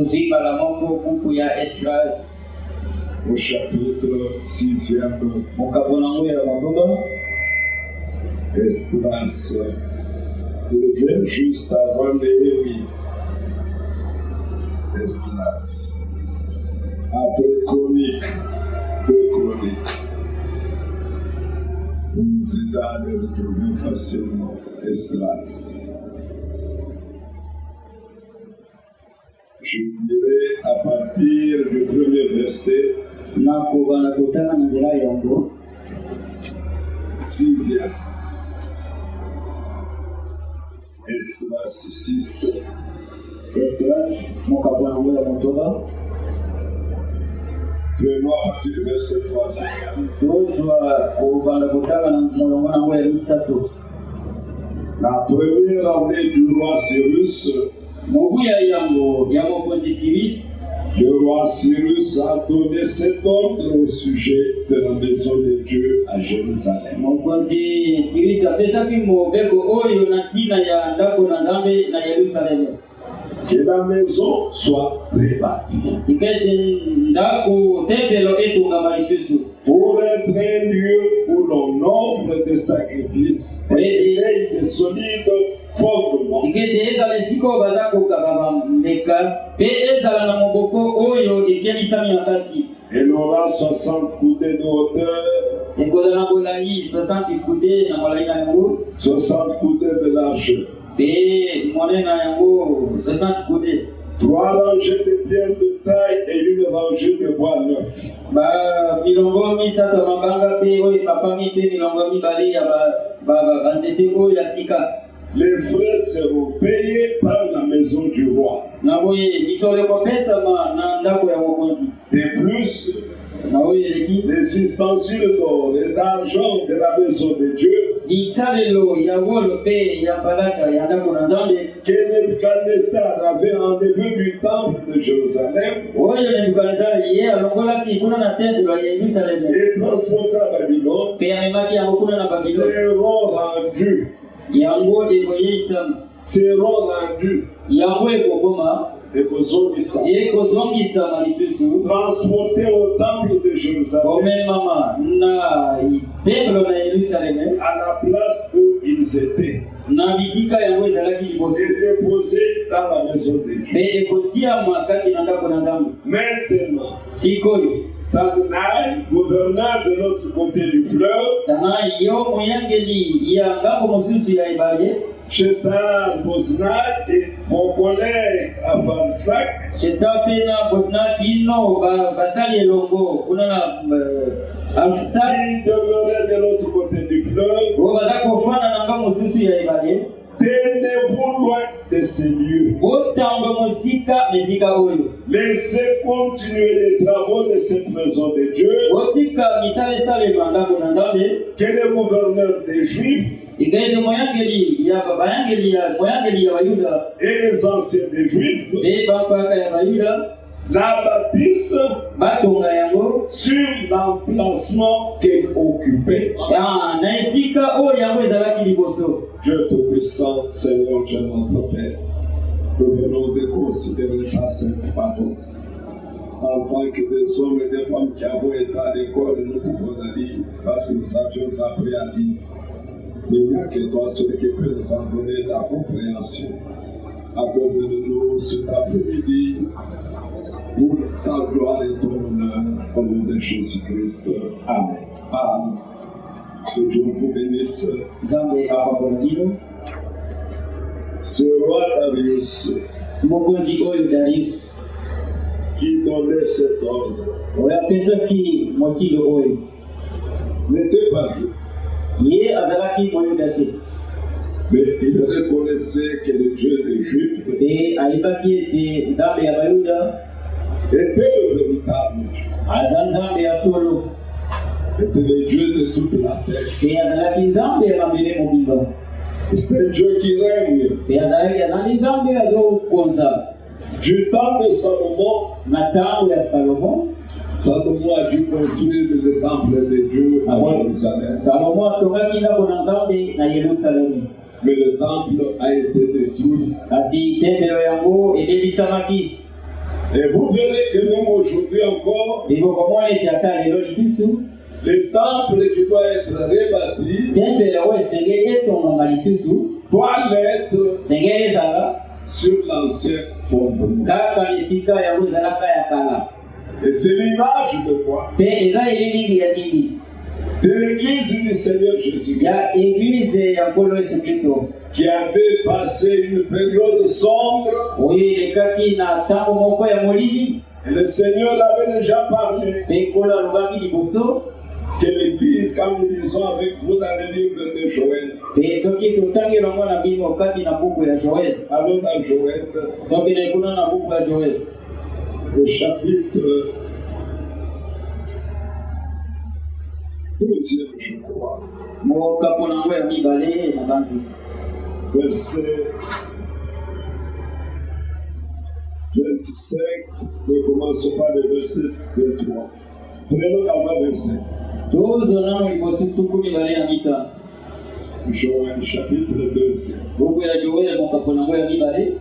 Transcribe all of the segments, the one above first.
Viva la Mongo buku ya Esdras au chapitre 6e. Mukabonangu ya Matumba. Esdras, il vient juste avant Néhémie. Esdras, après Chronique, deux Chroniques. Vous nous aidez à le retrouver facilement. Esdras. Je dirais à partir du premier verset, sixième. Esdras 6. Esdras, Mukabonangu ya Matumba. Prenons à partir du verset 3. Tuzwa kubanda kutaka na mulongana ya misatu. La première année du roi Cyrus, Mubuya yango yamokozi Cyrus. Le roi Cyrus a donné cet ordre au sujet de la maison de Dieu à Jérusalem. Mokozi Cyrus apesaki mobeko oyo na tina ya ndako na Nzambe na Yerusalemu. Que la maison soit rebâtie. Tikete ndako tempelo etunga lisusu. Pour être un lieu où l'on offre des sacrifices et des solides fondements. Tikete ezala esiko bazako kababa meka pe ezala na moboko oyo ekemisami makasi. Elle aura 60 coudées de hauteur, Ekozala bolai 60 coudées na molai na yango, 60 coudées de largeur, pe monene na yango 60 coudées. 3 rangées de pierres de taille et une rangée de bois neuf. Ba milongo misato mabanga pe oyo papami pe milongo mibale ya banzete oyo ya sika. Les frais seront payés par la maison du roi. Naboye bisole kopesama na ndako ya mokonzi. De plus, Naboye leki les ustensiles d'or et d'argent de la maison de Dieu isalelo ya wolo pe ya balata ya ndako na Nzambe que Nebuchadnezzar avait enlevé du temple de Jérusalem oyo Nebukadnezari ye alongolaki kuna na tempelo ya Yerusalemu et transporté à Babylone pe amemaki yango kuna na Babiloni. seront rendus. Yango ekoyeisama Seront rendus. yango ekokoma ekozongisama lisusu Transportés au temple de Jérusalem omemama na tempelo na Yerusalemu à la place où ils étaient na bisika yango ezalaki liboso et déposés dans la maison de Dieu. pe ekotiama kati na ndako na Nzambe. Maintenant, Sikoyo Tadnaï, gouverneur de l'autre côté du fleuve, tana yo moyangeli ya ngambo mosusu ya ebale Shetar Boznai et vos collègues à Bamsak, sheta pe na botna bino basali elongo kuna na afisali ils demeuraient de l'autre côté du fleuve. oyo baza kofanda na ngambo mosusu ya ebale. Tenez-vous loin de ces lieux. Botanga mosika mesika oyo Laissez continuer les travaux de cette maison de Dieu. botika misala esalema ndako na Nzambe Que le gouverneur des Juifs ikaende moyangeli ya bayangeli ya Bayuda et les anciens des Juifs pe bampaka ya Bayuda la bâtissent batonga yango sur l'emplacement qu'elle occupait. na esika oyo yango ezalaki liboso. Dieu Tout-Puissant, Seigneur Dieu notre Père, nous venons de considérer ta sainte parole. En tant que des hommes et des femmes qui avons été à l'école, nous pouvons la lire parce que nous avions appris à lire. Il n'y a que toi, celui qui peut nous en donner la compréhension. Accorde-nous cet après-midi pour ta gloire et ton honneur au nom de Jésus-Christ. Amen. Amen. Que Dieu vous bénisse. Nzambe apambola bino. Ce roi Darius Mokonzi oyo Darius qui donnait cet ordre oyo apesaki motilo oyo n'était pas juif, ye azalaki moyuda te mais il reconnaissait que le Dieu des Juifs pe ayebaki ete Nzambe ya Bayuda était le véritable Dieu, aza Nzambe ya solo était le Dieu de toute la terre. pe azalaki Nzambe ya mabele mobimba C'est un Dieu qui règne. pe azali Nzambe azokonza. Du temps de Salomon, Na ntango ya Salomo Salomon a dû construire le temple de Dieu à Jérusalem. Salomo atongaki ndako na Nzambe na Yerusalemu. Mais le temple a été détruit. Kasi tempelo yango ebebisamaki. Et vous verrez que même aujourd'hui encore, hivyo kwa mwana etiaka lelo lisusu le temple qui doit être rebâti tempele oyo esengeli etongama lisusu doit l'être sengeli ezala sur l'ancien fondement. kaka esika yango ezalaka ya kala. Et c'est l'image de quoi? Mpe eza elili ya nini? De l'église du Seigneur Jésus-Christ, Ya eglize ya nkolo Yesu Kristo qui avait passé une période sombre. oyo elekaki na ntango moko ya molili. Et le Seigneur l'avait déjà parlé. Mpe nkolo alobaki liboso Que l'église, quand nous lisons avec vous dans le livre de Joël, mpe soki totangi elongo na bino kati na buku ya Joel, allons dans Joël, tokende kuna na buku ya Joel le chapitre 2e, je crois, mokapo nango ya mibale na banzi verset 25. Nous commençons par le verset 23. Prenons d'abord verset. tozonano liboso tuku mibale na mitano. Joël, chapitre 2. Buku ya Joel mokapo nango ya mibale.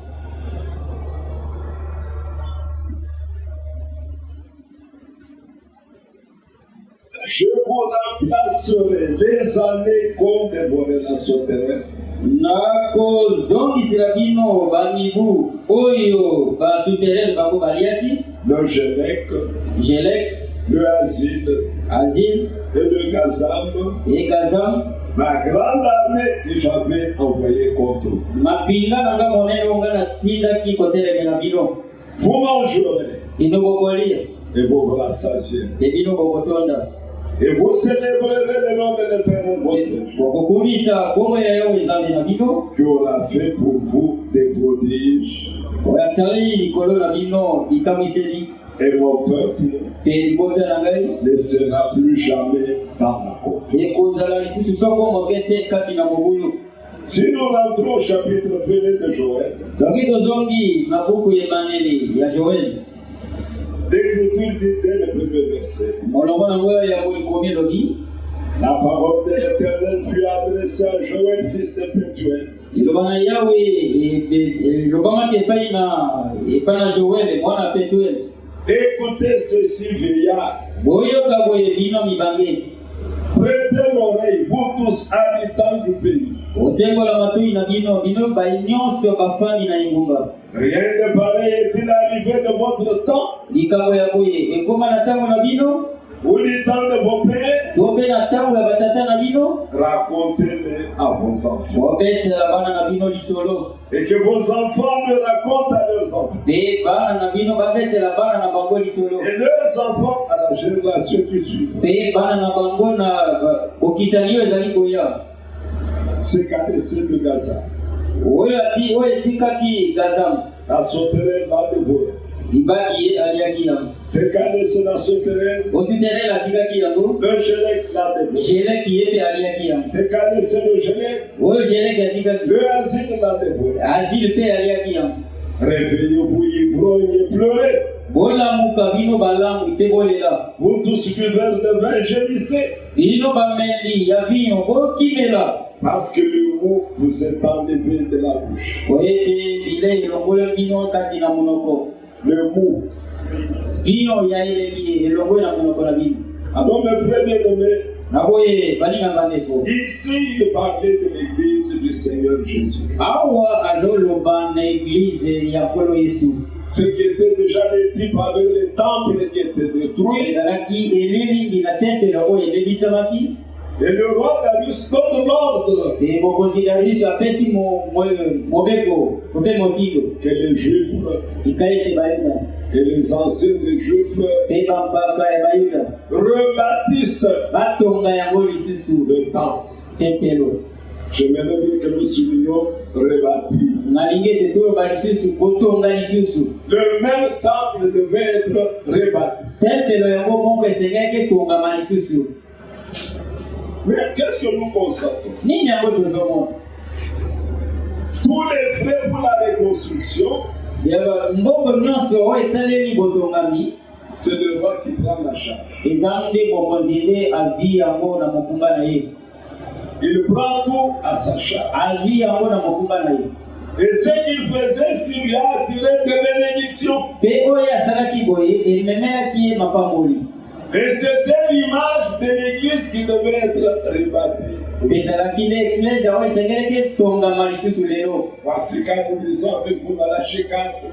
Je vous remplacerai les années comme des volets la sauterelle. nakozongisela bino bamibu oyo basuterele bango baliaki Le Gélec, Jelek, le Azil Azil et le Gazam, et Gazam, la grande armée que j'avais envoyée contre vous. mapinga nanga monene onga natindaki kotelemela bino. Vous mangerez Bino bokolia et vous vous rassasiez. e bino bokotonda Et vous célébrerez le nom de l'Éternel votre Dieu, bokokumisa kombo ya Yawe nzambe na bino qui aura fait pour vous des prodiges. oyo asali likolo na bino likamwiseli. Et mon peuple Se libota na ngai ne sera plus jamais dans la confiance. ekozala lisusu soko moke te kati na mobulu. Si nous rentrons au chapitre 1er de Joël, Soki tozongi na buku ebaneli ya Joel, l'Écriture dit dès le premier verset, molongo nango ya kolikomi elobi la parole de l'Éternel fut adressée à Joël, fils de Pétuel. liloba na Yawe elobamaki epai na Joel mwana Petuel. Écoutez ceci, vieillard. Boyoka boye bino mibange, Prêtez l'oreille, vous tous habitants du pays. osengola matui na bino bino bai nyonso bafandi na engumba. Rien de pareil est-il arrivé de votre temps Likambo ya boye ekoma na ntango na bino ou du temps de vos pères? to mpe na ntango ya batata na bino. Racontez-les à vos enfants. Bobetela bana na bino lisolo Et que vos enfants le racontent à leurs enfants. mpe bana na bino babetela bana na bango lisolo Et leurs enfants à la génération qui suit. mpe bana na bango na okitani oyo ezali koya. C'est Kadesé de Gaza. Oyo etikaki Gazamu La sauterelle va dévorer. libaki ye aliaki yango. C'est Kadesé la sauterelle. Osuterele atikaki yango. Le Gélec la dévorer. Jeleki ye mpe aliaki yango. C'est Kadesé le Gélec. Oyo Jeleki atikaki. Le Azil la dévorer. Azili mpe aliaki yango. Réveillez-vous, ivrognes, et pleurez. Bolamuka bino balamu mpe bolela. Vous tous buveurs de vin, gémissez. Bino bameli ya vino bokimela. Parce que le mot vous est enlevé de la bouche. Po ete bilei elongola bino kati na monoko. Le mot. Vino ya eleli elongola na monoko na bino. Alors mes frères bien-aimés, Naboye balinganga ndeko. ici il parlait de l'église du Seigneur Jésus. Awa azoloba na eglize ya nkolo Yesu. Ce qui était déjà les types avec les temples qui étaient détruits. Ezalaki elilingi na tempelo oyo ebebisamaki. Et le roi Darius donne l'ordre E mokonzi Darius apesi mobeko mpe motindo que les Juifs ika ete bayuda et les anciens des Juifs mpe bampaka ya bayuda rebâtissent batonga yango lisusu le temple. tempelo. J'aimerais bien que nous soulignions rebâtir. Nalingi ete toloba lisusu kotonga lisusu. Le même temple devait être rebâti. Tempelo yango moko esengaki etongama lisusu. Mais qu'est-ce que nous constatons? Nini yango tozomona? Tous les frais pour la reconstruction, mbongo nyonso oyo etaleli botongami c'est le roi qui prend la charge. eza nde mokonzi nde azwi yango na mokumba na ye. Il prend tout à sa charge. Azwi yango na mokumba na ye. Et ce qu'il faisait, s'il lui a attiré des bénédictions. Et c'était l'image de l'église qui devait être rebâtie. Voici quand nous disons avec vous dans la chicane. Je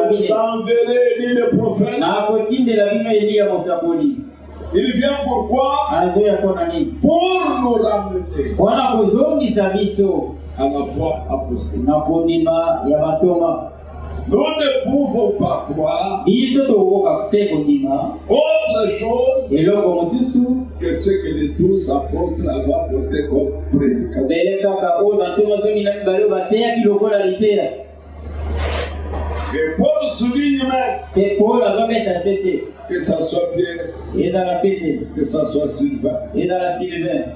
vous enverrai, dit le prophète. Il vient pourquoi? Pour nous ramener à la foi apostolique. Nous ne pouvons pas croire autre chose que ce que les 12 apôtres avaient apporté comme prédication. Et Paul souligne même que ça soit Pierre, que ça soit Sylvain,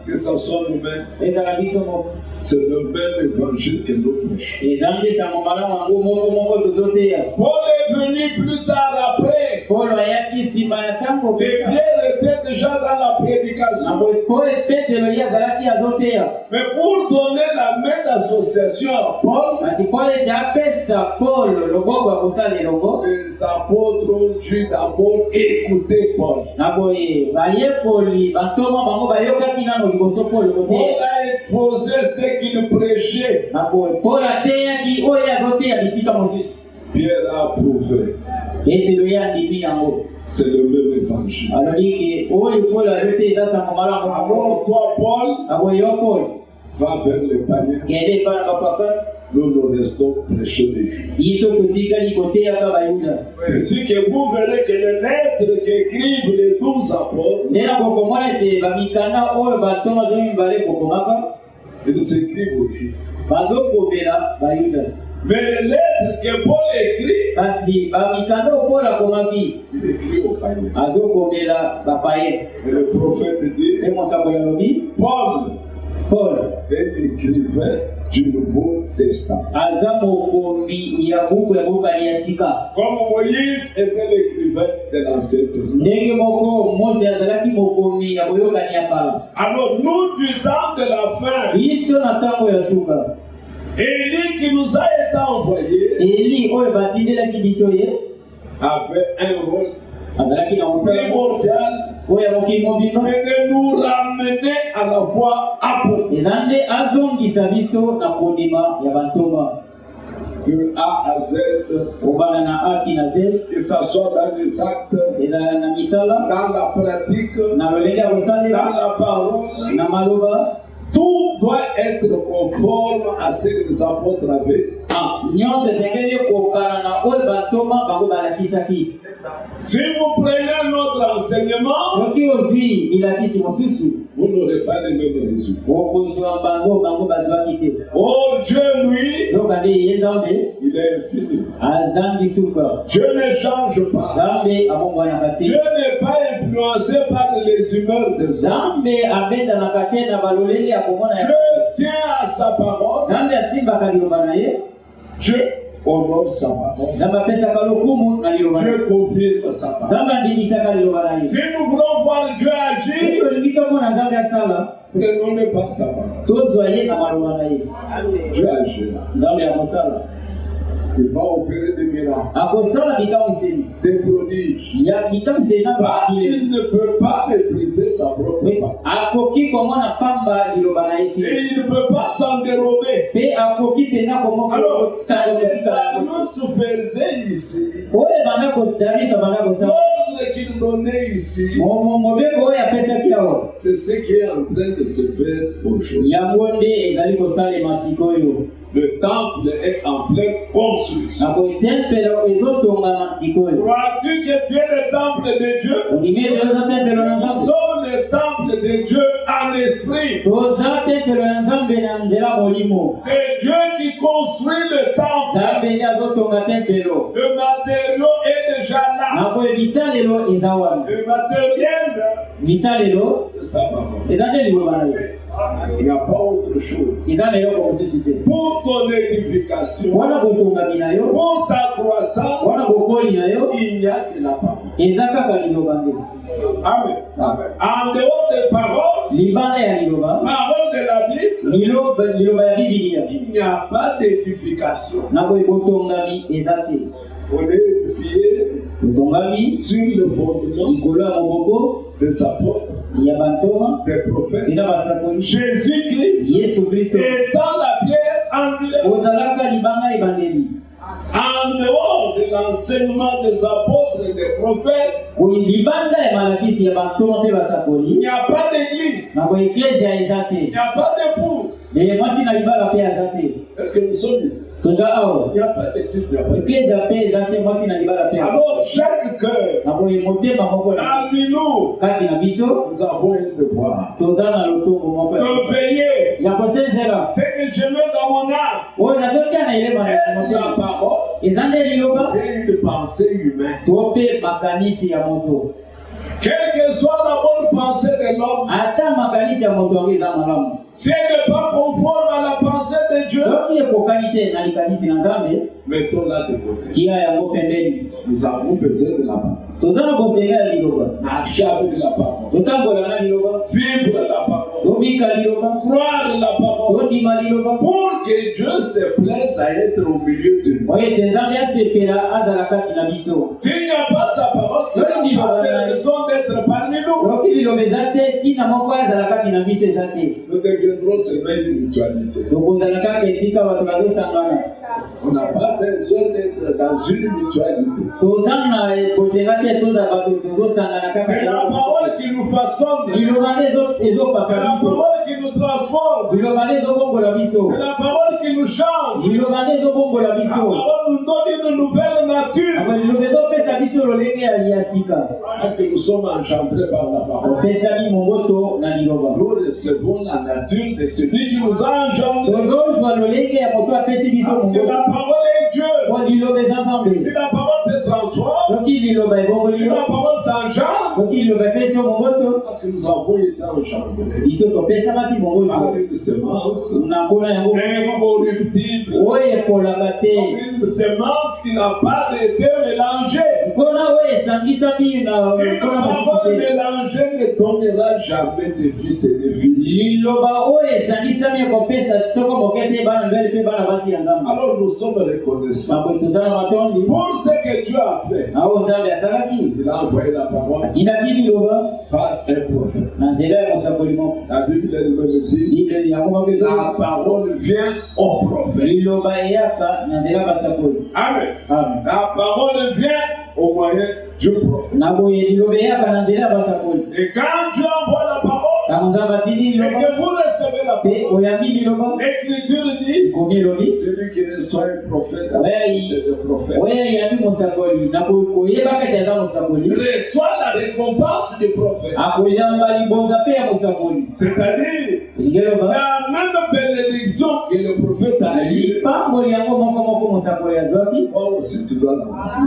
que ça soit nous-mêmes, c'est le même évangile que nous prêchons. Paul est venu plus tard après. Et Pierre était déjà dans la prédication. Mais pour donner la main d'association à Paul, les apôtres ont dû d'abord écouter Paul. Paul a exposé ce qu'il prêchait. Pierre a approuvé. C'est le même évangile. Alors toi, Paul, va vers les païens. Nous restons prêchés des Juifs. C'est ainsi que vous verrez que les lettres qu'écrivent les 12 apôtres, ils s'écrivent aux Juifs. Mais les lettres que Paul écrit, il écrit aux païens. Et le prophète dit, Paul est écrivain du Nouveau Testament. Comme Moïse était l'écrivain de l'Ancien Testament. Alors nous, du temps de la fin, Élie qui nous a été envoyé avait un rôle primordial, c'est de nous ramener à la foi apostolique. De A à Z, que ça soit dans les actes, dans la pratique, dans la parole. Tout doit être conforme à ce que les apôtres avaient enseigné. Si vous prenez notre enseignement, vous n'aurez pas les mêmes résultats. Oh, Dieu, lui, il est infini. Dieu ne change pas. Dieu n'est pas influencé par les humeurs des hommes. Dieu tient à sa parole. Dieu honore sa parole. Dieu confirme sa parole. Si nous voulons voir Dieu agir, prenons-le par sa parole. Dieu agit. Il va opérer des miracles, des prodiges. Parce qu'il ne peut pas mépriser sa propre parole. Et il ne peut pas s'en dérober. Alors, ce que nous faisait ici, l'ordre qu'il donnait ici, c'est ce qui est en train de se faire aujourd'hui. Le temple est en pleine construction. Crois-tu que tu es le temple de Dieu? Nous sommes le temple de Dieu en esprit. C'est Dieu qui construit le temple. Le matériau est déjà là. Le matériel, c'est ça, maman. Il n'y a pas autre chose. Pour ton édification, pour ta croissance, il n'y a que la parole. Amen. En dehors des paroles, parole de la Bible, Il n'y a pas d'édification. On est édifié sur le fondement des apôtres, des prophètes. Jésus-Christ est dans la pierre angulaire. En dehors de l'enseignement des apôtres et des prophètes, il n'y a pas d'église. Il n'y a pas d'épouse. Est-ce que nous sommes ici? Il n'y a pas d'église. Alors, chaque cœur, parmi nous, nous avons un devoir de veiller. Ce que je mets dans mon âme, est-ce la parole et une pensée humaine? Quelle que soit la bonne pensée de l'homme, si elle n'est pas conforme à la pensée de Dieu, mettons-la de côté. Nous avons besoin de la parole. Marcher avec la parole. Vivre la parole. Croire la parole. Pour que Dieu se plaise à être au milieu de nous. S'il n'y a pas sa parole, il n'y a pas de raison d'être parmi nous. Nous deviendrons seulement une mutualité. On n'a pas besoin d'être dans une mutualité. C'est la parole qui nous façonne. C'est la parole qui nous transforme. C'est la parole qui nous change. La parole nous donne une nouvelle nature. Est-ce que nous sommes engendrés par la parole? Nous recevons la nature de celui qui nous a engendrés. Parce que la parole est Dieu. Si la parole te transforme, si la parole t'engendre, parce que nous avons été engendrés par une semence incorruptible, une semence qui n'a pas été mélangée. Une parole mélangée ne donnera jamais de fils et de filles. Alors nous sommes reconnaissants pour ce que Dieu a fait. Il a envoyé la parole par un prophète. La Bible nous dit la parole vient au prophète. Amen. La parole vient au moyen du prophète. Et quand Dieu envoie la parole, et que vous recevez la parole, l'Écriture dit celui qui reçoit un prophète, reçoit la récompense du prophète. C'est-à-dire la même bénédiction que le prophète a eue, toi aussi tu dois l'avoir.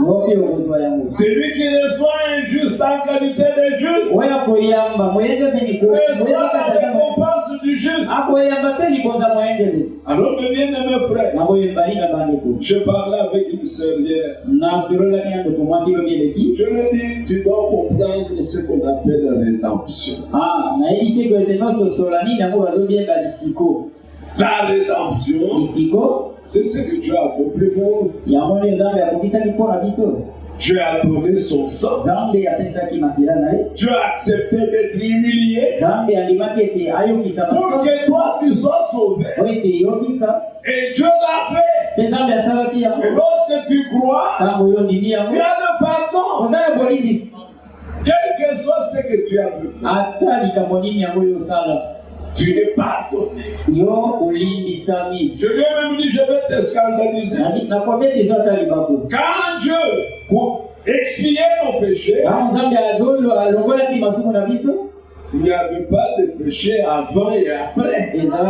Celui qui reçoit un juste en qualité de juste, reçoit la récompense du juste. Alors mes bien-aimés frères, je parlais avec une sœur hier. Je lui ai dit, tu dois comprendre ce qu'on appelle la rédemption. La rédemption, c'est ce que Dieu a accompli pour nous. Dieu a donné son sang. Dieu a accepté d'être humilié pour que toi tu sois sauvé. Et Dieu l'a fait. Et lorsque tu crois, tu as le pardon. Quel que soit ce que tu as fait, tu es pardonné. Je lui ai même dit, je vais te scandaliser. Quand Dieu, pour expier nos péchés, il n'y avait pas de péché avant et après. Tous les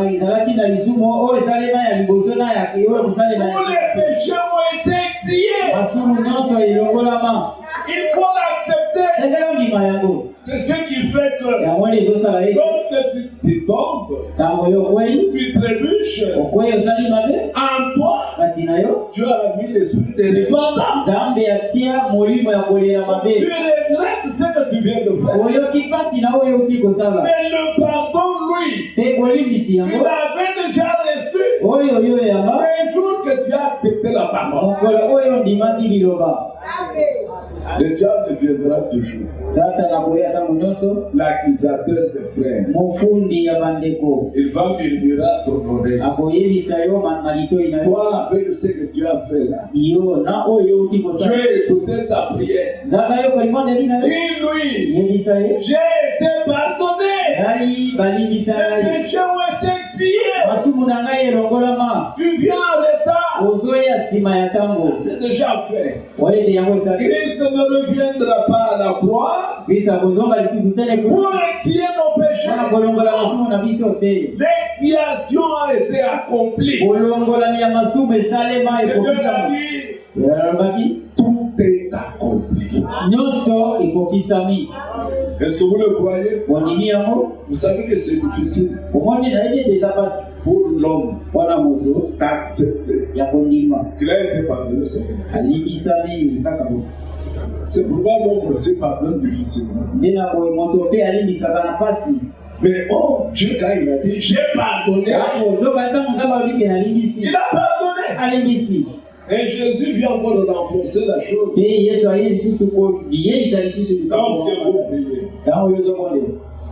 péchés ont été expiés. Il faut l'accepter. C'est ce qui fait que lorsque tu tombes, tu trébuches, en toi, Dieu a mis l'esprit de repentance. Tu regrettes ce que tu viens de faire. Mais le pardon lui, Pe bolimbisi tu yango. l'avais déjà reçu. Oyo yamba. Le jour que tu as accepté la parole, Mokolo oyo ndimaki liloba. le diable viendra toujours. Satana koya tango nyonso. L'accusateur des frères. Mofundi ya bandeko. Il va murmurer à ton oreille. Akoyebisa yo malito ina yo. Toi, avec ce que tu as fait là, Yo na oyo uti tu kosa. as écouté ta prière. Zaka yo kolimande lina yo. Dis-lui, Yebisa yo. j'ai été pardonné. Ai balimbisa Les yo. péchés ont été expiés. Masumu na ngai elongolama. Tu viens en retard. Ozoya nsima ya tango. C'est déjà fait. Oyete yango esali. Christ ne reviendra pas à la croix Bisa kozonga lisusu te leku. pour expier nos péchés. Wana kolongola masumu na biso te. L'expiation a été accomplie. Kolongolami ya masumu esalema Seigneur a ekokisama. dit, Yalobaki tout est accompli. nyonso ekokisami. Est-ce que vous le croyez? Ondimi yango Vous savez que c'est difficile omoni na ete eza pasi pour l'homme wana moto d'accepter ya kondima qu'il a été pardonné seulement. alimbisami kaka bo. C'est pourquoi l'homme aussi pardonne difficilement. Nde na boye moto mpe alimbisaka na pasi. Mais oh, Dieu quand il a dit, j'ai pardonné, Yango ozoba ntango nzambe alobiki nalimbisi il a pardonné. alimbisi. Et Jésus vient encore d'enfoncer la chose. Mpe yesu aye lisusu koyeisa lisusu Lorsque vous priez, ntango oyo ozokondela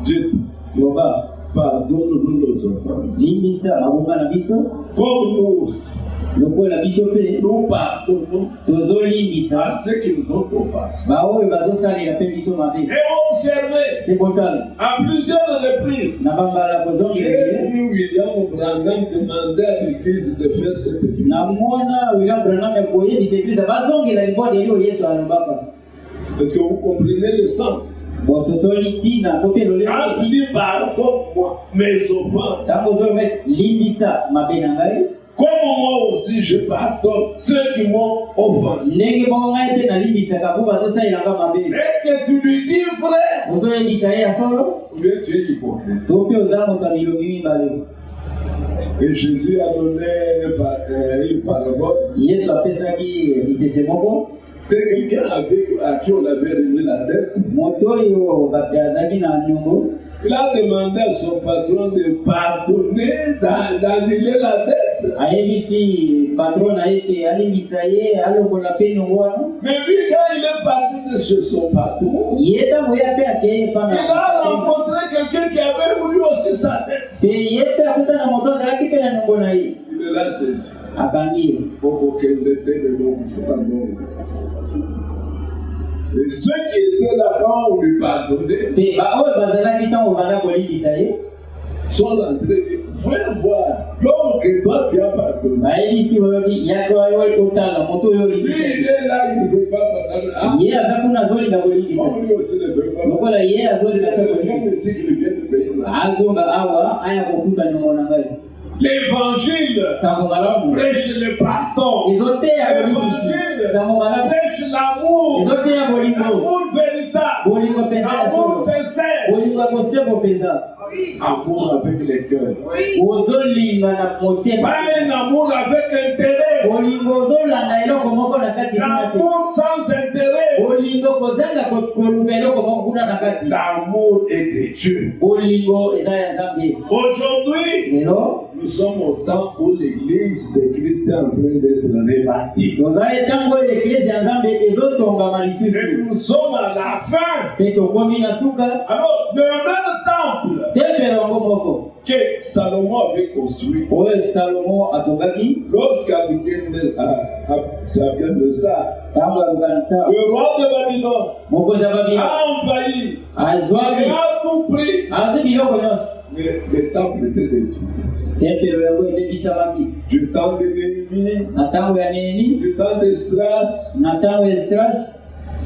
Dieu loba pardonne-nous nos offenses. limbisa mabonga na biso Comme nous aussi, lokola biso mpe nous pardonnons tozolimbisa à ceux qui nous ont offensés. baoyo bazosalela mpe biso mabe. Et observez, Mpe botala à plusieurs reprises, na bambala kozongela j'ai vu William Branham demander à l'église de faire cette prière. namona William Branham akoyebisa eglize bazongela libode eyo yesu alobaka. Est-ce que vous comprenez le sens? bososoli ntina to mpe Quand lolenge tu dis pardonne-moi mes offenses, ntango ozoloba limbisa mabe na ngai comme moi aussi je pardonne ceux qui m'ont offensé. ndenge moko ngai mpe nalimbisaka mpo bazosalelanga mabe. Est-ce que tu lui dis vrai ozoyebisa ye ya solo ou bien tu es hypocrite? to mpe oza moto ya milongi mibale. Et Jésus a donné une parabole. Yesu apesaki lisese moko C'est quelqu'un à qui on avait remis la dette. moto oyo azalaki na nyongo. Il a demandé à son patron de pardonner, d'annuler la dette. ayebisi patron na ye te alimbisa ye alongola mpe nyongo wana. Mais lui, quand il est parti chez son patron, Ye ntango ye mpe akeye epa il a rencontré quelqu'un qui avait lui aussi sa dette. mpe ye mpe akutana moto azalaki mpe na nyongo na ye Il l'a saisi. akangi ye. Pour aucun dette de l'homme, pardon. Et ceux qui étaient là-bas ont lui pardonné, mpe baoyo bazalaki ntango banda kolimbisa ye sont entrés et viens voir l'homme que toi tu as pardonné. bayebisi balobi yako oyo otala moto oyo Lui, olimbisa il est là, il ne veut pas pardonner. Ah, ye aza kuna azolinga kolimbisa bon, lui aussi ne veut pas. lokola ye azolinga mpe Il y a kolimbisa ici qui vient de payer là. azonga awa aya kofuta nyongo na ngai. L'évangile sango malamu prêche le pardon. ezoteya kolimbisi sango malamu Prêche l'amour. ezoteya bolingo L'amour véritable. bolingo mpenza ya L'amour solo sincère. bolingo ya kosembo mpenza Amour avec les cœurs. ozolinga na motema Pas un amour avec intérêt. bolingo ozolanda eloko moko na kati kuna te L'amour sans intérêt. bolingo kozanga koluka eloko moko kuna na kati. L'amour est de Dieu. bolingo eza ya nzambe. Aujourd'hui, lelo nous sommes au temps où l'église de Christ est en train d'être rebâtie. tozali ntango oyo eklese ya nzambe ezotongama Et lisusu nous sommes à la fin. mpe tokomi na suka Alors, le même temple tempelo yango moko que Salomon avait construit. oyo salomo atongaki ntango alukanisa Le roi de Babylone mokonzi ya babila a envahi et azwaki a tout pris. azwi biloko nyonso. Mais le temple était détruit. tempelo yango ebebisamaki Du temps de Néhémie, na ntango ya nehemi du temps d'Esdras, na ntango ya esdras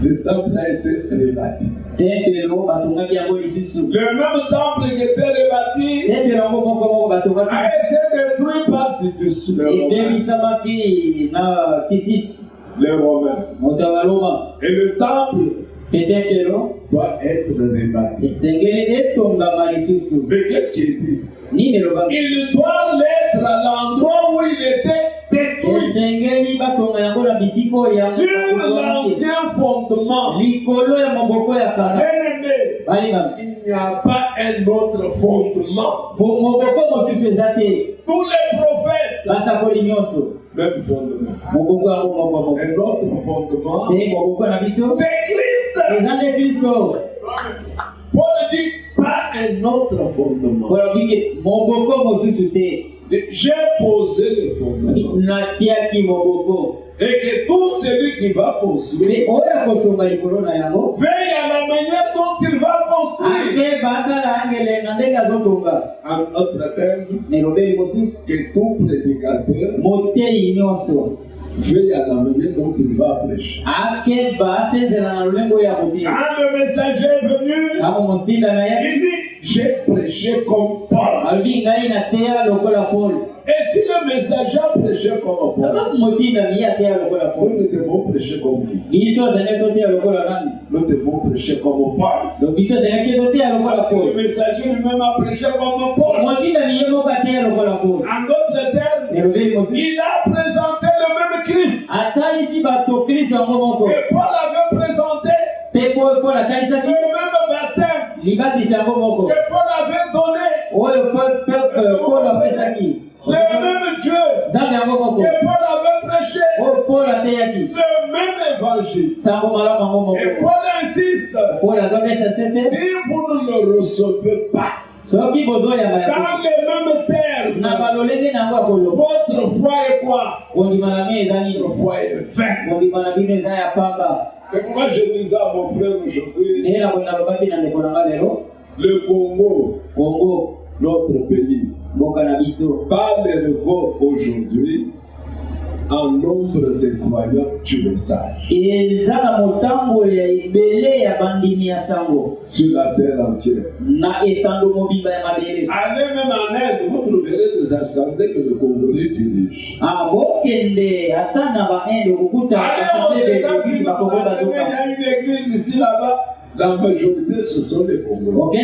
le temple a été rebâti. tempelo batongaki yango lisusu. Le même temple qui était rebâti tempelo yango moko moko batongaki a été détruit par Titus, le Romain. ebebisamaki na titis Les Romains. moto ya baloma. Et le temple mpe tempelo doit être rebâti. esengeli etongama lisusu. Mais qu'est-ce qu'il dit? nini elobaki Il doit l'être à l'endroit où il était détruit. esengeli batonga yango na bisika oyo Sur l'ancien fondement. likolo ya moboko ya kala. Bien-aimé, il n'y a pas un autre fondement. Tous les prophètes, même fondement. Un autre fondement, c'est Christ. Paul dit pas un autre fondement. J'ai posé le fondement. Et que tout celui qui va construire veille à la manière dont il va construire. En autre terme, que tout prédicateur veille à la manière dont il va prêcher. Quand le messager est venu, il dit, j'ai prêché comme Paul. Et si le messager a prêché comme Paul, nous devons prêcher comme qui? Nous devons prêcher comme Paul. Parce que le messager lui-même a prêché comme Paul. En d'autres termes, il a présenté le même Christ. Et Paul avait présenté le même baptême que Paul avait donné. Le même Dieu que Paul avait prêché. Le même évangile. Et Paul insiste. Si vous ne le recevez pas dans les mêmes termes, votre foi est quoi? Votre foi est vaine. C'est pourquoi je disais à mon frère aujourd'hui, le Congo, notre pays, par les records aujourd'hui, en nombre de croyants, tu le saches. Sur la terre entière. Allez même en Inde, vous trouverez des assemblées que le Congolais dirige. Allez aux États-Unis, il y a une église ici, là-bas. La majorité, ce sont les Congolais.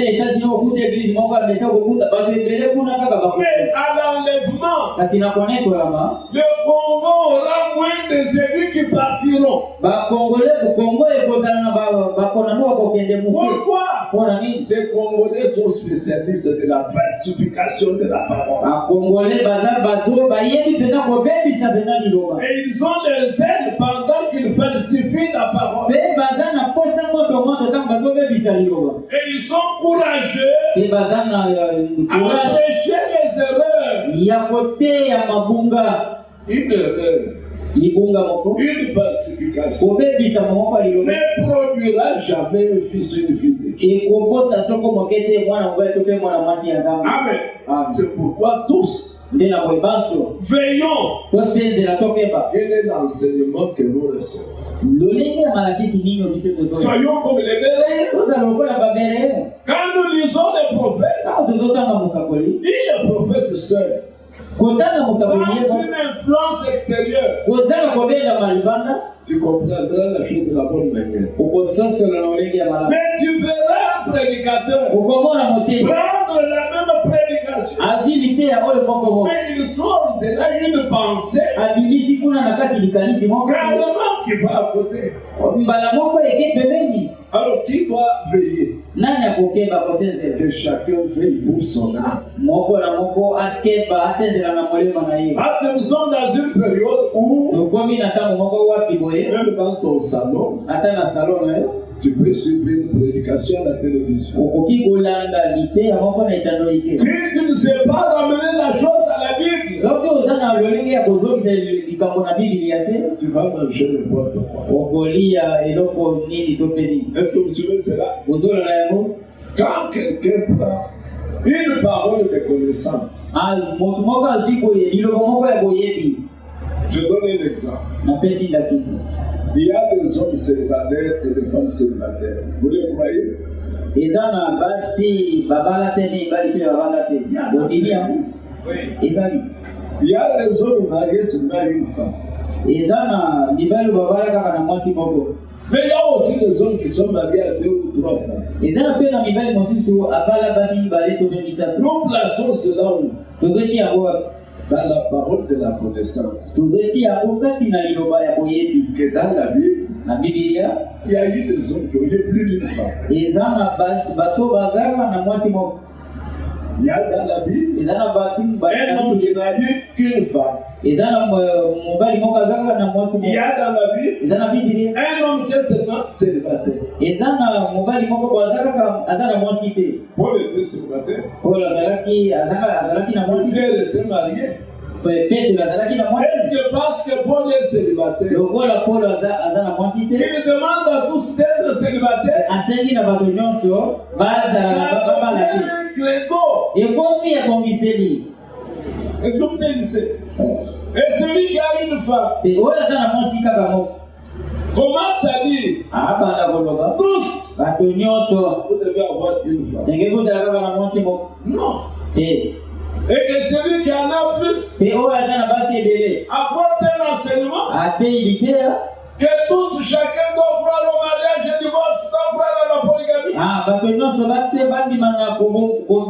Mais à l'enlèvement, le Congo aura moins de élus qui partiront. Pourquoi? Les Congolais sont spécialistes de la falsification de la parole. Et ils ont les ailes pendant qu'ils falsifient la parole. Et ils sont courageux à empêcher les erreurs. Une erreur, une falsification ne produira jamais un fils ou une fille de Dieu. Amen. C'est pourquoi tous veillons. Quel est l'enseignement que nous recevons? Soyons comme les béréens. Quand nous lisons les prophètes, dit le prophète seul, sans une influence extérieure, tu comprendras la chose de la bonne manière. Mais tu verras un prédicateur prendre la même prédication, mais il sort de là une pensée carrément qui va à côté. Alors qui doit veiller? Que chacun veille pour son âme. Parce que nous sommes dans une période où même dans ton salon, tu peux suivre une prédication à la télévision. Si tu ne sais pas ramener la chose à la Bible, tu vas manger n'importe quoi. Est-ce que vous suivez cela? Quand quelqu'un prend une parole de connaissance, je donne un exemple. Il y a des hommes célibataires et des femmes célibataires. Vous les croyez? Il y a des hommes mariés seulement une femme. Mais il y a aussi des hommes qui sont mariés à 2 ou 3 femmes. Nous plaçons cela où? Dans la parole de la connaissance. Que dans la Bible, na Biblia il y a eu des hommes qui ont eu plus d'une femme. eza na bato bazala na mwasi moko. Il y a dans la Bible eza na basi un homme qui n'a eu qu'une femme. eza na mobali moko azala na mwasi Il y moko. a dans la Bible eza na Biblia un homme qui est seulement célibataire. eza na mobali moko azalaka aza na mwasi te. Paul était célibataire. Paul azalaki na mwasi te. Pierre était marié. Petro azalaki na mwasi. Est-ce que parce que Paul est célibataire, lokola Paul aza na mwasi te, qu'il demande à tous d'être célibataires? asengi na bato nyonso bazala babala te. C'est un credo. Ekomi ya bongiseli. Est-ce que vous saisissez? Et celui qui a une femme oyo aza na mwasi kaka moko commence à dire abanda koloba tous, bato nyonso vous devez avoir une femme. senge kutala kaka na mwasi moko Non. te. Et que celui qui en a plus Pe oyo aza na basi ebele apporte un enseignement ateili te que tous, chacun doit croire au mariage et divorce, doit croire à la polygamie. bato nyonso bate bandima na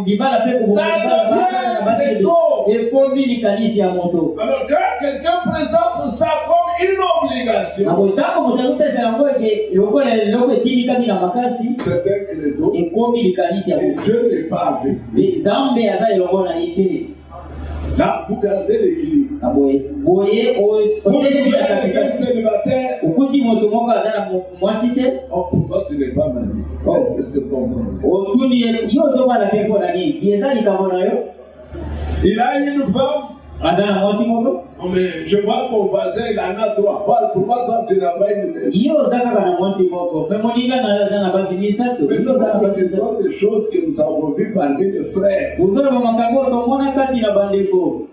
libala mpe na basi ebele ekomi likanisi ya moto. Alors quand quelqu'un présente ça comme une obligation, ntango moto akopesa yango eke lokola eloko etilikami na makasi c'est un credo ekomi likanisi ya et moto. Dieu n'est pas avec. Nzambe aza elongo na ye te. Là, vous gardez l'équilibre. boye Vous otelemi na êtes katikati célibataire. okuti moto moko aza na mwasi te. Oh, pourquoi tu n'es pas marié? Est-ce que c'est ton nom? otuni yo ozobala te mpo na nini eza likambo na yo. Il a une femme. aza na mwasi moko. Mais je vois ton voisin, il en a trois. Pourquoi toi tu n'as pas une maison? yo oza kaka na mwasi moko mpe moninga na aza na basi misato. Mais yo oza na basi ce misato. sont des choses que nous avons vues parmi les frères. ozoloba makambo tomona kati na bandeko.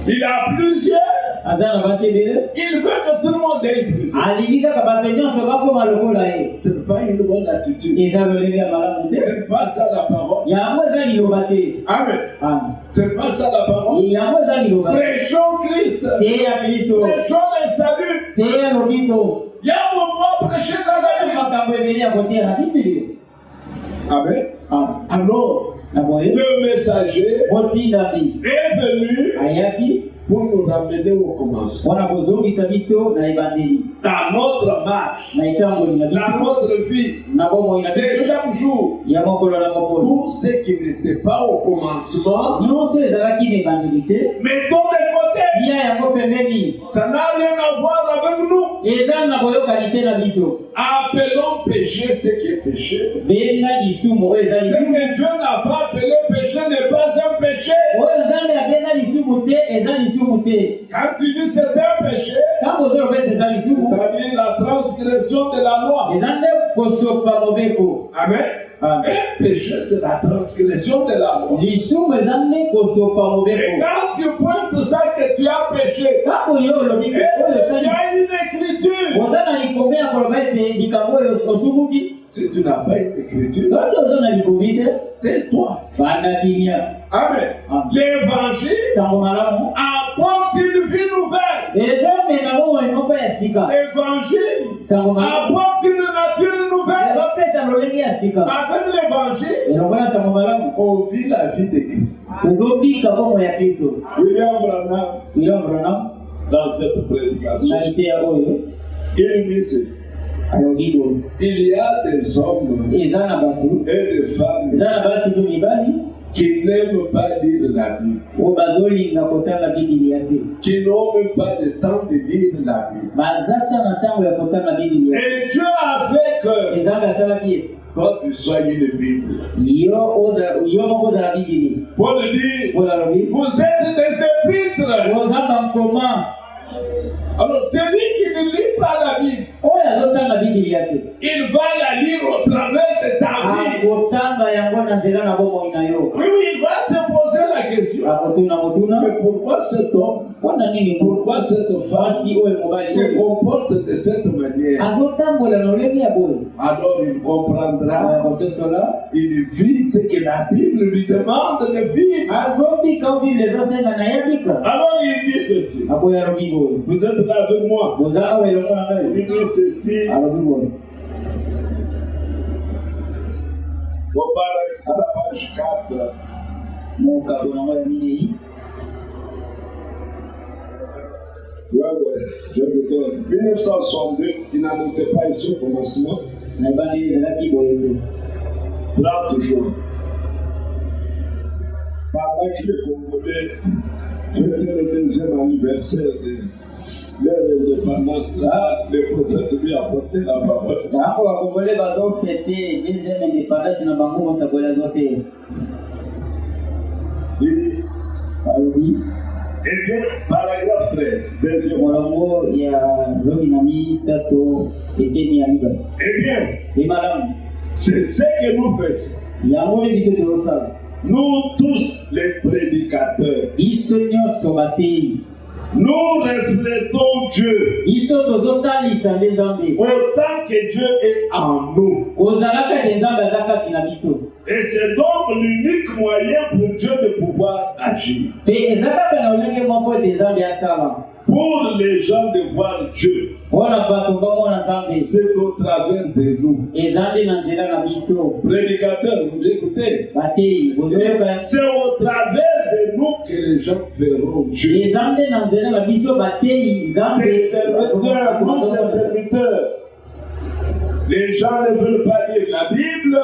Il a plusieurs. aza na basi ebele. Il veut que tout le monde ait plusieurs. alingi kaka bato nyonso bakoma lokola ye. Ce n'est pas une bonne attitude. eza lolenge ya malamu te. Ce n'est pas ça la parole. yango eza liloba te. Amen. Amen. Ce n'est pas ça la parole. yango eza liloba te. Prêchons Christ. te ya kristo. Prêchons le salut. te ya lobiko. Il y a mon droit prêcher dans la Bible. makambo ebele ya koteya na Biblia. Amen. Alors, na boye le messager otindami est venu ayaki pour nous ramener au commencement. wana kozongisa biso na ebandeli Dans notre marche, na etamboli na dans biso notre vie, na bomoi na de biso chaque jour, ya mokolo na mokolo. tout ce qui n'était pas au commencement, nyonso ezalaki na ebandeli te. mettons de côté. lia yango pembeni. Ça n'a rien à voir avec nous. eza na boyokani te na biso. Appelons péché ce qui est péché. benga lisumu oyo eza Ce lisumu. que Dieu n'a pas appelé péché n'est pas un péché. oyo nzambe abenga lisumu te eza lisumu te. Quand tu dis c'est un péché, ntango ozoloba ete eza lisumu c'est-à-dire la transgression de la loi. eza nde kosopa mobeko. Amen. Amen. Un péché, c'est la transgression de la loi. lisumu eza nde kosopa Et mobeko. quand tu pointes ça que tu as péché, ntango yo olobi est-ce oyo qu'il y etali a une écriture? oza na likombe ya koloba ete likambo oyo osumuki. Si tu n'as pas une écriture, soki oza na likombi te tais-toi. banda kimia. Amen. Amen. L'évangile sango malamu apporte une vie nouvelle. ezomema bomoi moko ya sika. L'évangile sango malamu apporte une nature nouvelle. ezopesa lolenge ya sika. Avec l'évangile, elongola sango malamu on vit la vie de Christ. tozobika bomoi ya kristo. William Branham, ilombrona dans cette prédication, na iteya oyo il dit ceci. alobi boye Il y a des hommes eza na bato et des femmes eza na basi mpe mibali qui n'aiment pas lire la Bible, oyo bazolinga kotanga bibilia te. qui n'ont même pas le temps de lire la Bible. baza ta na ntango ya kotanga bibilia. Et Dieu a fait que nzambe asalaki ye toi tu sois une Bible. yo moko ozala bibilia. Paul dit, oyo alobi vous êtes des épîtres. oza bankoma Alors celui qui ne lit pas la Bible, oyo azotanga bibilia te il va la lire au travers de ta vie. akotanga yango na nzela na bomoi na yo. Oui, il va se poser la question. akotuna motuna Mais pourquoi cet homme, mpona nini pourquoi cette femme basi oyo mobali se oyo comporte de cette manière? azotambola na olenge ya boye. Alors il comprendra, kososola il vit ce que la Bible lui demande de vivre. azobika o bible ezosenga na ye bika. Alors il dit ceci. akoya alobi boye Vous êtes là avec moi. oza awa elongo na ngai. Il dit ceci. alobi boye On parle à la page 4. mokabo nango ya minei Ouais, je vous donne. 1962, il n'en était pas ici au commencement. 30 jours. Pendant que les Congolais fêtaient le deuxième anniversaire de leur indépendance, là, les prophètes lui apportaient la parole. Oui. Eh bien, paragraphe 13, deuxième. Eh bien, C'est ce que nous faisons. Nous tous les prédicateurs, nous reflétons Dieu autant que Dieu est en nous. Et c'est donc l'unique moyen pour Dieu de pouvoir agir. Pour les gens de voir Dieu, c'est au travers de nous. Prédicateurs, vous écoutez? C'est au travers de nous que les gens verront Dieu. Ces serviteurs, nous ces serviteurs, les gens ne veulent pas lire la Bible,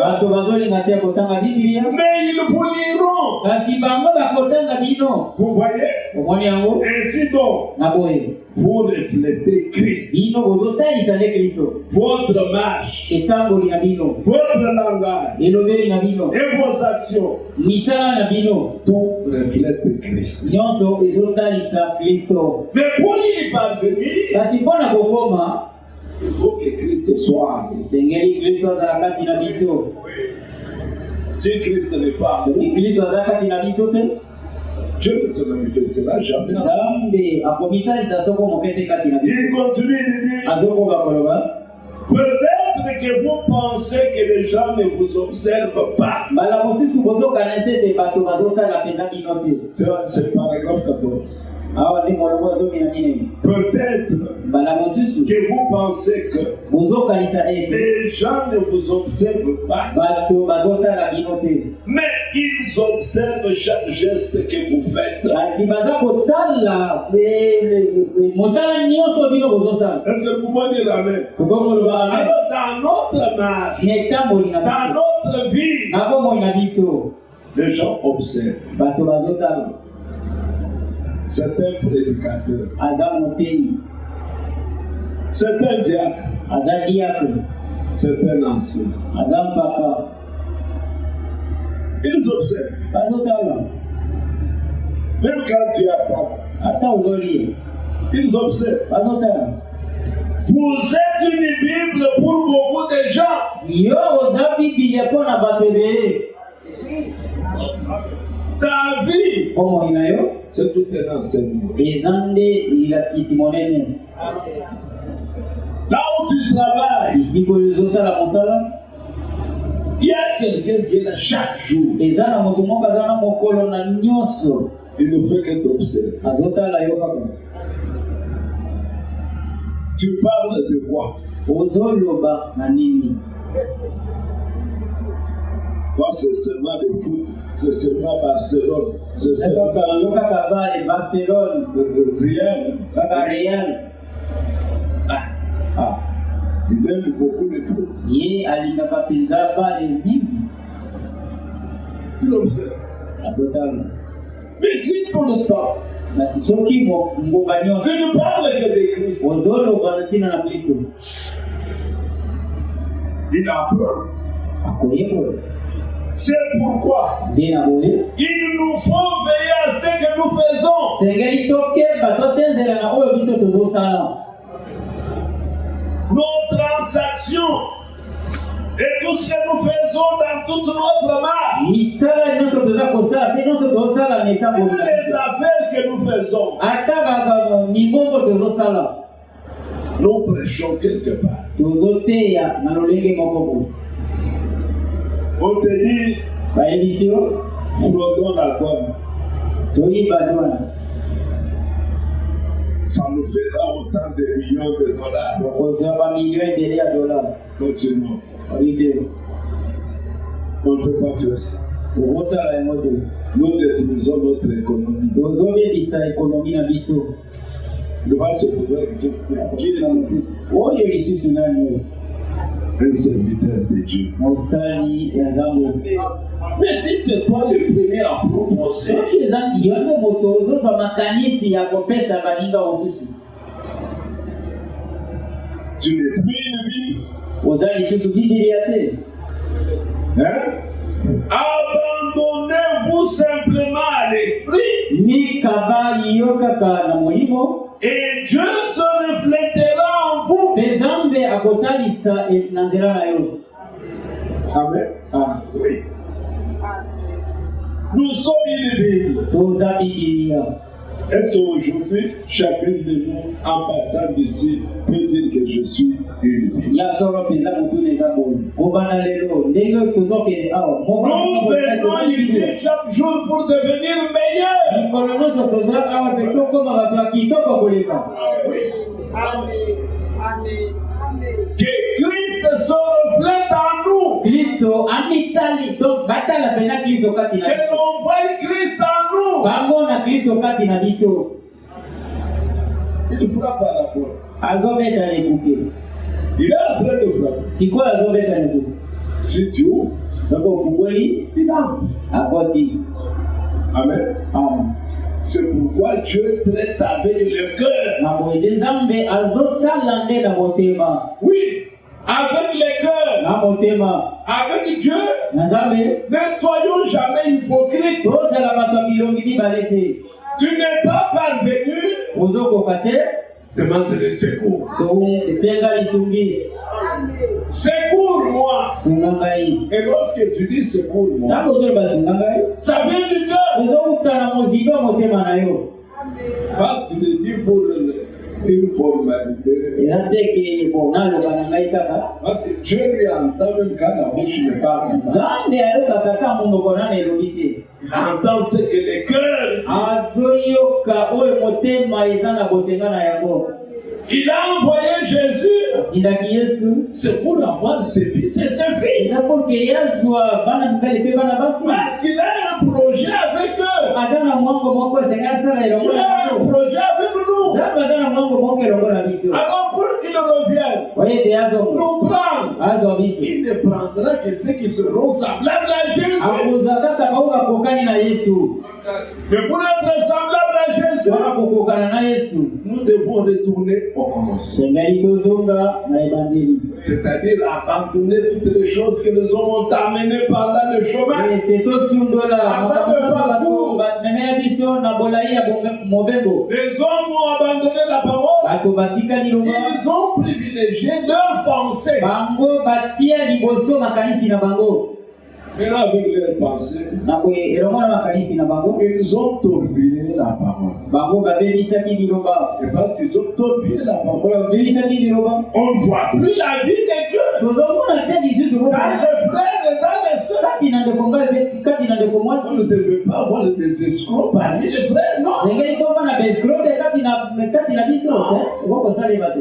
mais ils vous liront. Vous voyez? Ainsi donc, vous reflétez Christ. Votre marche, votre langage et vos actions, tout reflète Christ. Mais pour y parvenir, il faut que Christ soit. Si Christ n'est pas, Dieu ne se manifestera jamais. Il continue de dire, peut-être que vous pensez que les gens ne vous observent pas. C'est paragraphe 14. Peut-être que vous pensez que les gens ne vous observent pas, mais ils observent chaque geste que vous faites. Est-ce que vous pouvez dire amen? Alors dans notre marche, dans notre vie, les gens observent. C'est un prédicateur. C'est un diacre. C'est un ancien. Ils observent. Même quand tu attends, ils observent. Vous êtes une Bible pour beaucoup de gens. Ta vie, c'est tout un enseignement. Là où tu travailles, il y a quelqu'un qui est là chaque jour. Il ne fait que t'observer. Tu parles de quoi? Toi, c'est seulement le foot, c'est seulement Barcelone, c'est seulement Real. Il aime beaucoup le foot. Il observe. Mais si tout le temps, tu ne parles que de Christ, il apprend. C'est pourquoi il nous faut veiller à ce que nous faisons. Nos transactions et tout ce que nous faisons dans toute notre marche. Toutes les affaires que nous faisons. Nous prêchons quelque part. On te dit, fraudons la douane. Ça nous fera autant de millions de dollars. Continuons. On ne peut pas faire ça. Nous détruisons notre économie. Il va se poser la question, qui est ce fils? Oyo lisusu nani? Un serviteur de Dieu. Mosali ya Nzambe. Mais si c'est toi le premier à proposer, Soki ezali yo nde moto ozozwa makanisi ya kopesa baninga mosusu. tu n'es plus une Bible. Oza lisusu Biblia te. Hein? Abandonnez-vous simplement à l'esprit Mikaba iyo kaka na molimo. et Dieu se reflétera en vous. Nzambe akotalisa na nzela na yo. Amen. Ah, Oui. Nous sommes une Bible. toza Biblia. Est-ce qu'aujourd'hui, chacun de nous, en partant d'ici, peut dire que je suis une Bible? Ya solo peza mutu neza boye. Kobana lelo ndenge tozokende awa. Nous venons ici chaque jour pour devenir meilleurs. Mikolo nyonso toza awa mpe tokoma bato ya kitoko koleka. Que Christ se reflète en nous. Kristo amitali donc batala pena Kristo kati na Que l'on voie Christ en nous. bango na Kristo kati na biso. Il frappe à la porte. Azobeta lekuke. Il est en train de frapper. Sikoyo azobeta lekuke. Si tu ouvres, Soko ofungoli il entre. akoti. Amen. Amen. C'est pourquoi Dieu traite avec le cœur. Na boye Nzambe azosala nde na motema. Oui, avec le cœur. Na motema. Avec Dieu, Na Nzambe ne soyons jamais hypocrites. tozala bato ya bilongi mibale te. Tu n'es pas parvenu, Ozokoka te demande le secours. senga lisungi. Secours-moi. Sunga ngai. Et lorsque tu dis secours-moi, Ntango ozoloba sunga ngai ça vient du cœur. ozowuta na mozindo ya motema na yo. Quand tu le dis pour une formalité, Eza te ke bon naloba na ngai kaka. parce que Dieu lui entend même quand la bouche ne parle pas. Nzambe ayokaka ka monoko nano elobi te. Il entend ce que le cœur dit. Azoyoka oyo motema eza na bosenga na yango. Il a envoyé Jésus, Atindaki Yesu c'est pour avoir ses fils et ses filles. eza mpo ke yazwa bana mibali mpe bana basi. Parce qu'il a un projet avec eux. Aza na mwango moko esenga asala Tu elongo na as un biso. projet avec nous. Nzambe aza na mwango moko elongo na biso. Alors pour qu'il revienne, Oye ete azongo nous prendre. azwa biso. Il ne prendra que ceux qui seront semblables à Jésus. Akozwa kaka bao bakokani na Yesu. Mais pour être semblable à Jésus, Wana kokokana na Yesu. nous devons retourner au commencement. Sengeli tozonga na ebandeli. C'est-à-dire abandonner toutes les choses que nous avons amenées pendant le chemin. Ete tosundola makambo bamemela biso na bolai ya mobembo. Les hommes ont abandonné la parole. Bato batikali longa. Ils ont privilégié leur pensée. Bango batia liboso makanisi na bango. Maintenant, avec leur pensée, Nako elongo na makanisi na bango. ils ont tourbillé la parole. Bango babebisaki liloba. Et parce qu'ils ont tourbillé la parole, Babebisaki liloba. on ne voit plus la vie de Dieu. Tozomona te lisusu Dans les frères et dans les sœurs, kati na ndeko ngai kati na ndeko on mwasi. ne devait pas avoir des escrocs parmi les frères, non. Engeli tomona bescrote kati na biso te. Okosalema te.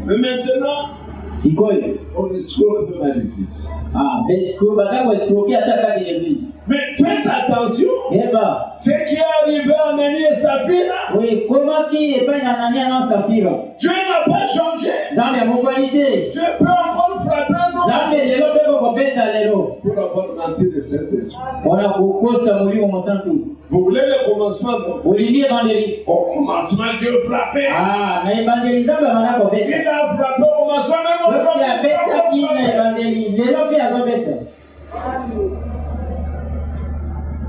Mais maintenant, Sikoyo. on escroque dans l'église. Ah, bescrote baza koescroquer ata kati na église. Mais faites attention, Eba. ce qui est arrivé à Ananias et Saphira, Oui, komaki epai na Anania na Safira. Dieu n'a pas changé. Nzambe amokoli te. Dieu peut encore frapper nous Nzambe lelo mpe kokobeta lelo. pour avoir menti le Saint-Esprit. Mpona kokosa molimo mosantu. Vous voulez le commencement, non? Olingi ebandeli. Au commencement, Dieu frappait. Ah, na ebandeli Nzambe abanda S'il kobeta. a frappé au commencement, même Soki aujourd'hui, abetaki na ebandeli lelo mpe azobeta.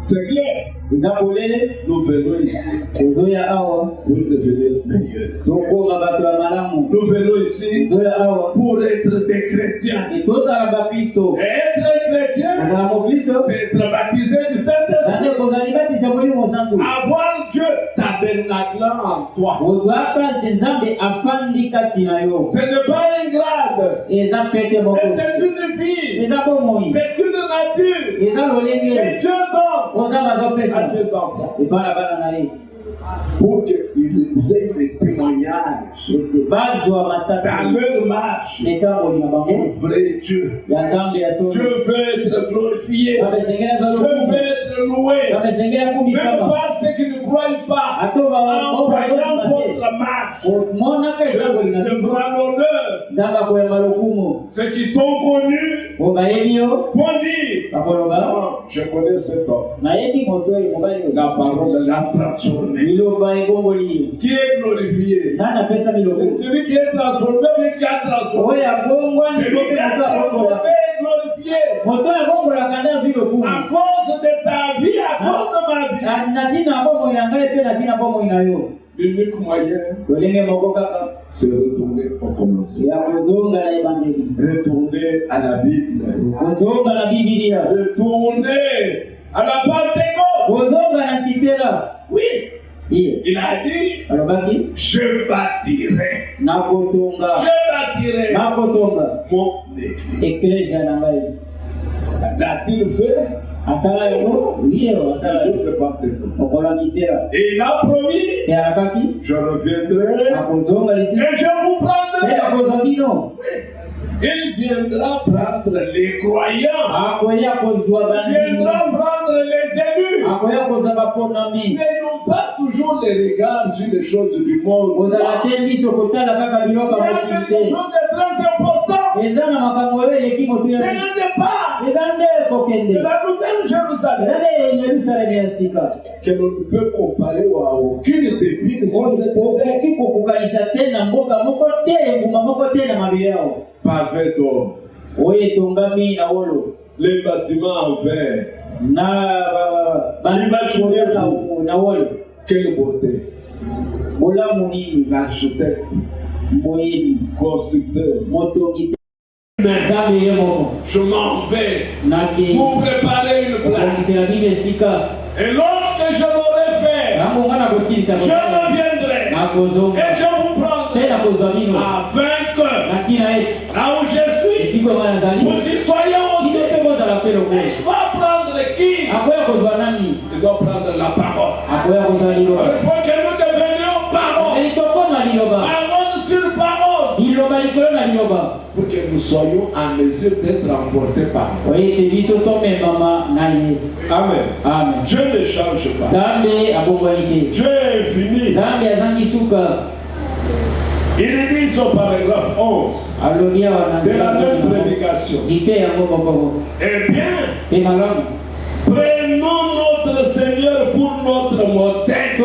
c'est clair. Eza polele Nous venons ici tozoya awa pour devenir meilleurs. tokoma bato ya malamu. Nous venons ici Tozoya awa pour être des chrétiens. tozala bakristo. Et être chrétien, Ozala mokristo c'est être baptisé du Saint-Esprit. ate kozali batisa molimo mosantu. Avoir Dieu tabernaclant en toi. Ozwaka Nzambe afandi kati na yo. Ce n'est pas un grade, Eza pete moko. mais c'est une vie. Eza bomoi. C'est une nature Eza que lolenge. Dieu donne Oza à bazopesa. ses enfants Ebana bana na ye. pour qu'ils aient des témoignages Ete bazwa matata. dans leur marche Netamboli na au bango. vrai Dieu. Ya Nzambe ya solo. Dieu veut être glorifié. Bamesengela Dieu zolo. veut être loué. Bamesengela Même kubisama. par ce qui ne croient pas en voyant votre marche, c'est pour l'honneur. Ceux qui t'ont connu vont dire, je connais cet homme. La parole l'a transformé. Qui est glorifié? C'est celui qui est transformé, mais qui a transformé. Celui qui a transformé est glorifié. À cause de ta vie, à cause de ma vie. L'unique moyen, c'est retourner au commencement. Retourner à la Bible. Retourner à la Pentecôte. Oui. Il a dit, je bâtirai. Mon église. L'a-t-il fait? Et il a promis, je reviendrai et je vous prendrai. Il viendra prendre les croyants. Il viendra prendre les élus. Mais non pas toujours les regards sur les choses du monde. Il y a quelque chose de très important. C'est le départ. C'est la nouvelle Jérusalem. Que l'on ne peut comparer à aucune devine. Pavé d'or. Les bâtiments en verre. Quelle beauté. L'architecte, constructeur. Je m'en vais pour préparer une place. Et lorsque je l'aurai fait, je reviendrai et je vous prendrai afin que là où je suis, vous y soyez aussi. Il va prendre qui? Il doit prendre la parole. Il faut que nous devenions parole. Parole sur parole. Pour que nous soyons en mesure d'être emportés par lui. Amen. Dieu ne change pas. Dieu est fini. Il dit au paragraphe 11 de la même prédication. Eh bien, prenons notre Seigneur pour notre modèle. Même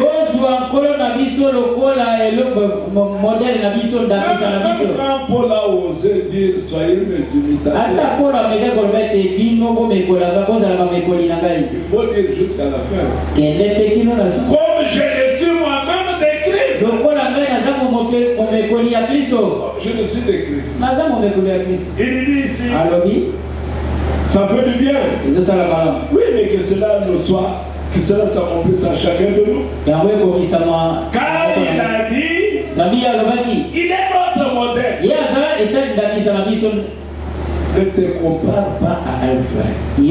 quand Paul a osé dire soyez mes imitateurs, il faut dire jusqu'à la fin. Comme je le suis moi-même de Christ. Je ne suis de Christ. Il dit ici, ça fait du bien. Oui, mais que cela nous soit, que cela s'accomplisse à chacun de nous. Car il a dit, il est notre modèle. Ne te compare pas à un frère. Ne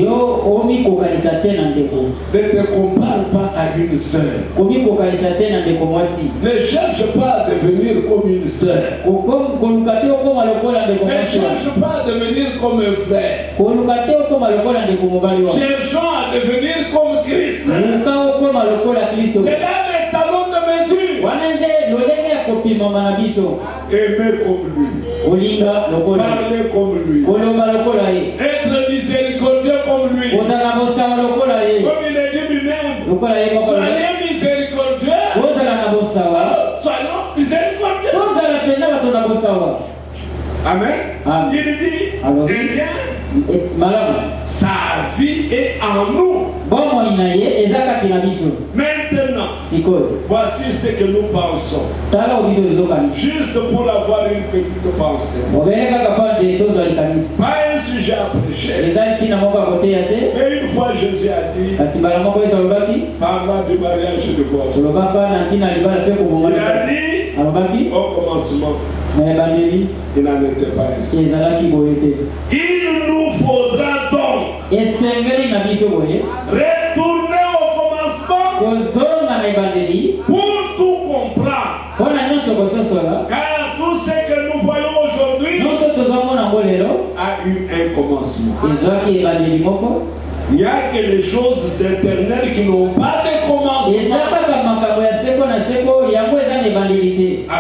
te compare pas à une sœur. Ne cherche pas à devenir comme une sœur. Ne cherche pas à devenir comme un frère. Cherchons à devenir comme Christ. C'est là le talon de mesure. Aimer comme lui. Parler comme lui. Être miséricordieux comme lui. Comme il est dit lui-même. Soyez miséricordieux. Soyons miséricordieux. Amen. Il dit, eh bien, sa vie est en nous. Maintenant, voici ce que nous pensons. Juste pour avoir une petite pensée. Pas un sujet à prêcher. Mais une fois Jésus a dit, parlant du mariage de divorce, il a dit, au commencement, il n'en était pas ici. Il nous faudra donc retourner au commencement pour tout comprendre. Car tout ce que nous voyons aujourd'hui a eu un commencement. Il n'y a que les choses éternelles qui n'ont pas de commencement.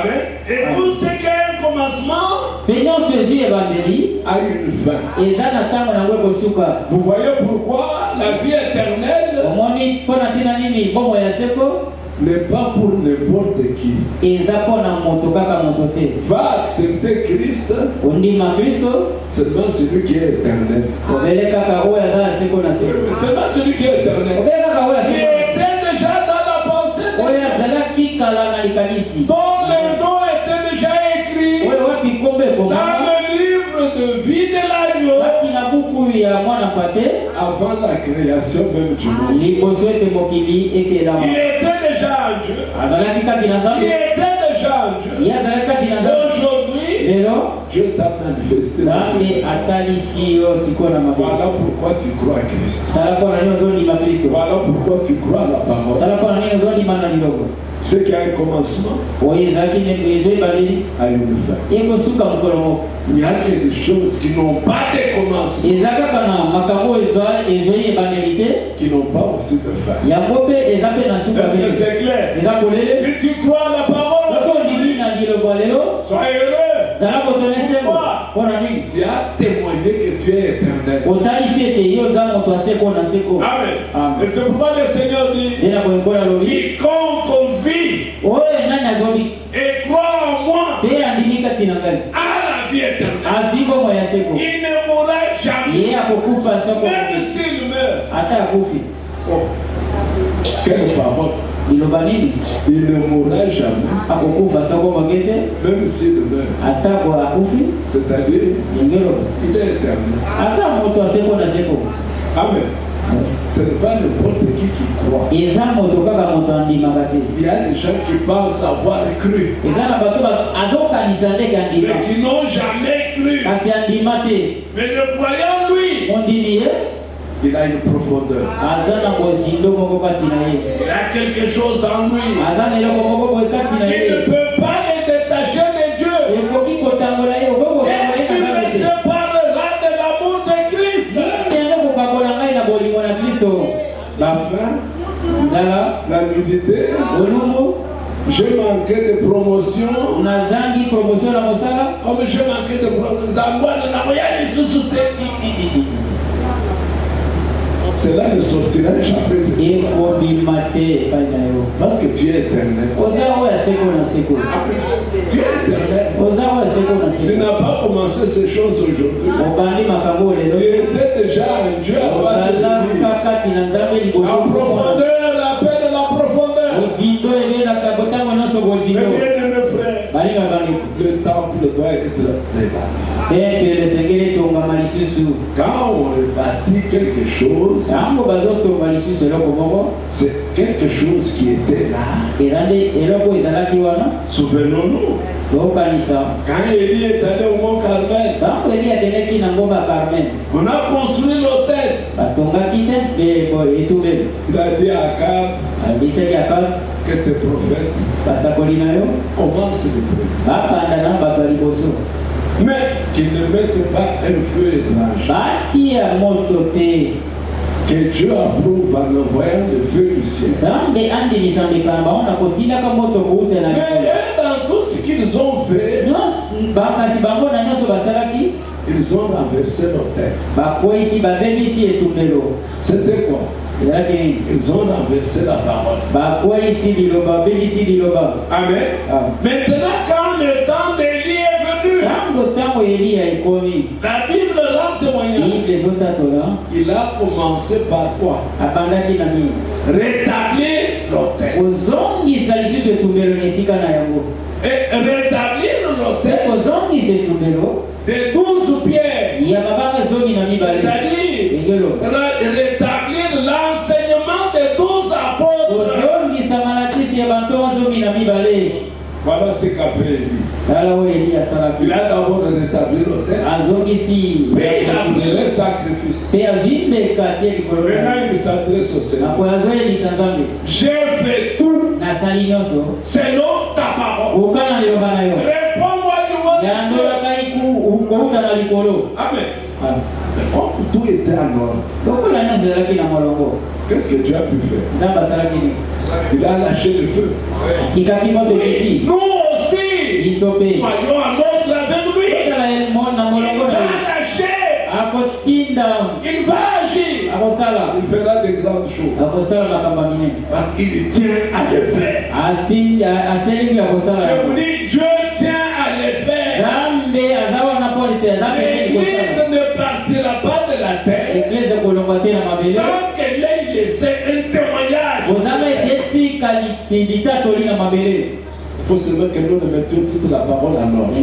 Amen. Et tout ce qui a un commencement a une fin. Vous voyez pourquoi la vie éternelle n'est pas pour n'importe qui. Va accepter Christ seulement celui qui est éternel. Seulement celui qui est éternel. Qui était déjà dans la pensée de Dieu. Dont le nom était déjà écrit dans le livre de vie de l'agneau avant la création même du monde. Il était déjà en Dieu. Il était déjà en Dieu. Aujourd'hui, Dieu t'a manifesté. Voilà pourquoi tu crois à Christ. Voilà pourquoi tu crois à la parole. Ce qui a un commencement a une fin. Il y a des choses qui n'ont pas de commencement, qui n'ont pas aussi de fin. Est-ce que c'est clair? Si tu crois à la parole, sois heureux. Pourquoi? Tu as témoigné que tu es éternel. Amen. Et c'est pourquoi le Seigneur dit, quiconque vit et croit en moi a la vie éternelle. Il ne mourra jamais. Même s'il meurt. Oh. Quelle parole. Il ne mourra jamais. Même s'il meurt. C'est-à-dire, il est éternel. Amen. Ce n'est pas n'importe qui croit. Il y a des gens qui pensent avoir cru, mais qui n'ont jamais cru. Mais le voyant lui, il a une profondeur. Il a quelque chose en lui. Il ne peut pas les détacher de Dieu. Est-ce qu'il me séparera de l'amour de Christ? La faim, la nudité, j'ai manqué de promotion. Comme j'ai manqué de promotion, cela ne sortira jamais. Parce que tu es éternel. Tu es éternel. Tu n'as pas commencé ces choses aujourd'hui. Tu étais déjà un Dieu avant de venir. La profondeur, la paix de la profondeur. Mais bien de mes frères, le temple doit être rebâti. Quand on rebâtit quelque chose, c'est quelque chose qui était là. Souvenons-nous. Quand Élie est allé au mont Carmel, on a construit l'autel. Il a dit à Akab que tes prophètes commencent le prier. Mais qu'ils ne mettent pas un feu étrange. Que Dieu approuve en envoyant le feu du ciel. Mais dans tout ce qu'ils ont fait, ils ont renversé l'autel. C'était quoi? Ils ont renversé la parole. Amen. Maintenant, quand le temps d'Élie est venu, la Bible rend témoignage. Il a commencé par quoi? Rétablir l'autel. Et rétablir l'autel de 12 pierres. C'est-à-dire rétablir l'enseignement des 12 apôtres. Voilà ce qu'a fait Élie. Il a d'abord rétabli l'autel. Mais il a donné le sacrifice. Maintenant il s'adresse au Seigneur. J'ai fait tout selon ta parole. Réponds-moi du haut des cieux. Amen. Mais comme tout était en ordre, qu'est-ce que Dieu a pu faire? Il a lâché le feu. Nous aussi, Soyons en ordre avec lui. Il va lâcher. Il va agir. Il fera des grandes choses. Parce qu'il tient à les faire. Je vous dis, Dieu tient à les faire. L'Église ne partira pas de la terre sans qu'elle ait laissé un témoignage. Il faut seulement que nous mettions toute la parole en ordre.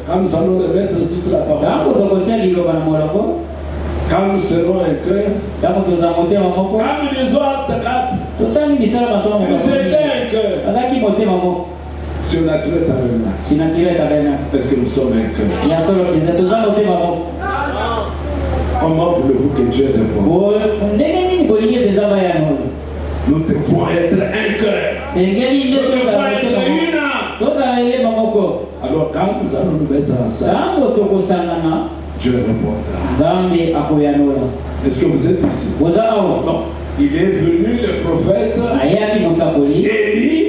Quand nous allons remettre toute la parole, quand nous serons un cœur, quand nous disons acte 4, nous étions un cœur. Surnaturel tabernacle. Est-ce que nous sommes un cœur? Comment voulez-vous que Dieu réponde? Nous devons être un cœur. Nous devons être une âme. Alors quand nous allons nous mettre ensemble, Dieu répondra. Est-ce que vous êtes ici? Non. Il est venu le prophète Élie.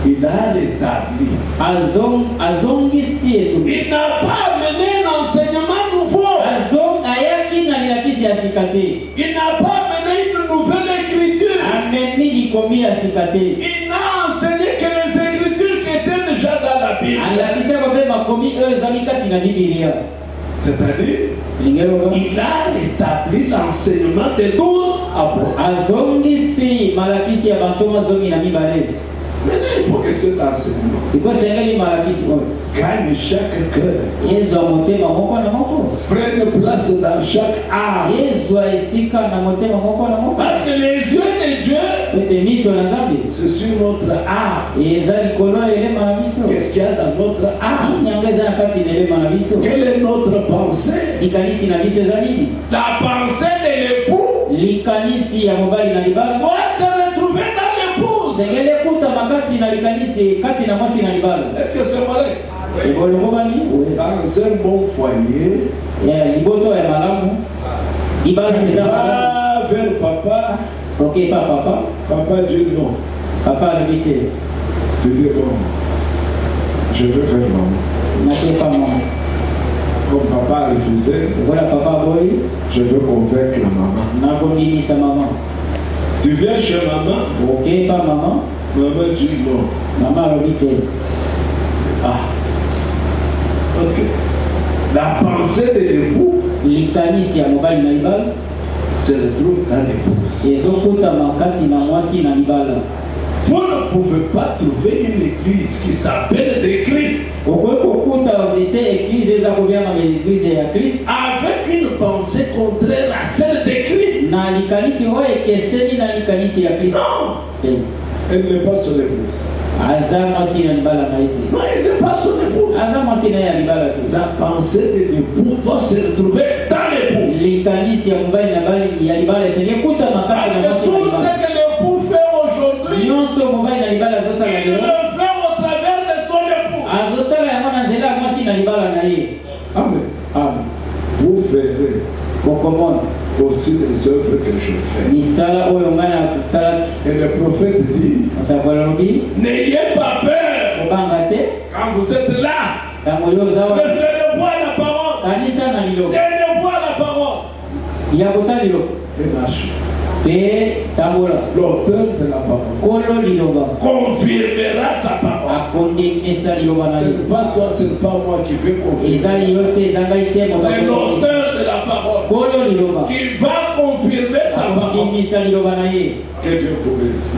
Il a rétabli. Il n'a pas amené un enseignement nouveau. Il n'a pas amené une nouvelle écriture. Il n'a enseigné que les écritures qui étaient déjà dans la Bible. C'est-à-dire, il a rétabli l'enseignement des 12 apôtres. Maintenant, il faut que cet enseignement gagne chaque cœur, prenne place dans chaque âme. Parce que les yeux de Dieu, c'est sur notre âme. Qu'est-ce qu'il y a dans notre âme? Quelle est notre pensée? La pensée de l'époux doit se retrouver dans l'épouse. Est-ce que c'est vrai? Dans un bon foyer, tu vas vers papa. Papa dit non. Tu dis bon, je veux faire maman. Comme papa refusait, je veux convaincre la maman. Tu viens chez maman. Maman dit non. Parce que la pensée de l'époux se retrouve dans l'épouse. Vous ne pouvez pas trouver une église qui s'appelle de Christ avec une pensée contraire à celle de Christ. Non, elle n'est pas son épouse. Non, elle n'est pas son épouse. La pensée de l'époux doit se retrouver dans l'épouse. Parce que tout ce que l'époux fait aujourd'hui, il le fait au travers de son époux. Amen. Vous verrez aussi les œuvres que je fais. Et le prophète dit, n'ayez pas peur. Quand vous êtes là, référez-vous à la parole. Tenez-vous à la parole. Et marchez. L'auteur de la parole confirmera sa parole. Ce n'est pas toi, ce n'est pas moi qui vais confirmer. C'est l'auteur de la parole qui va confirmer sa parole. Que Dieu vous bénisse.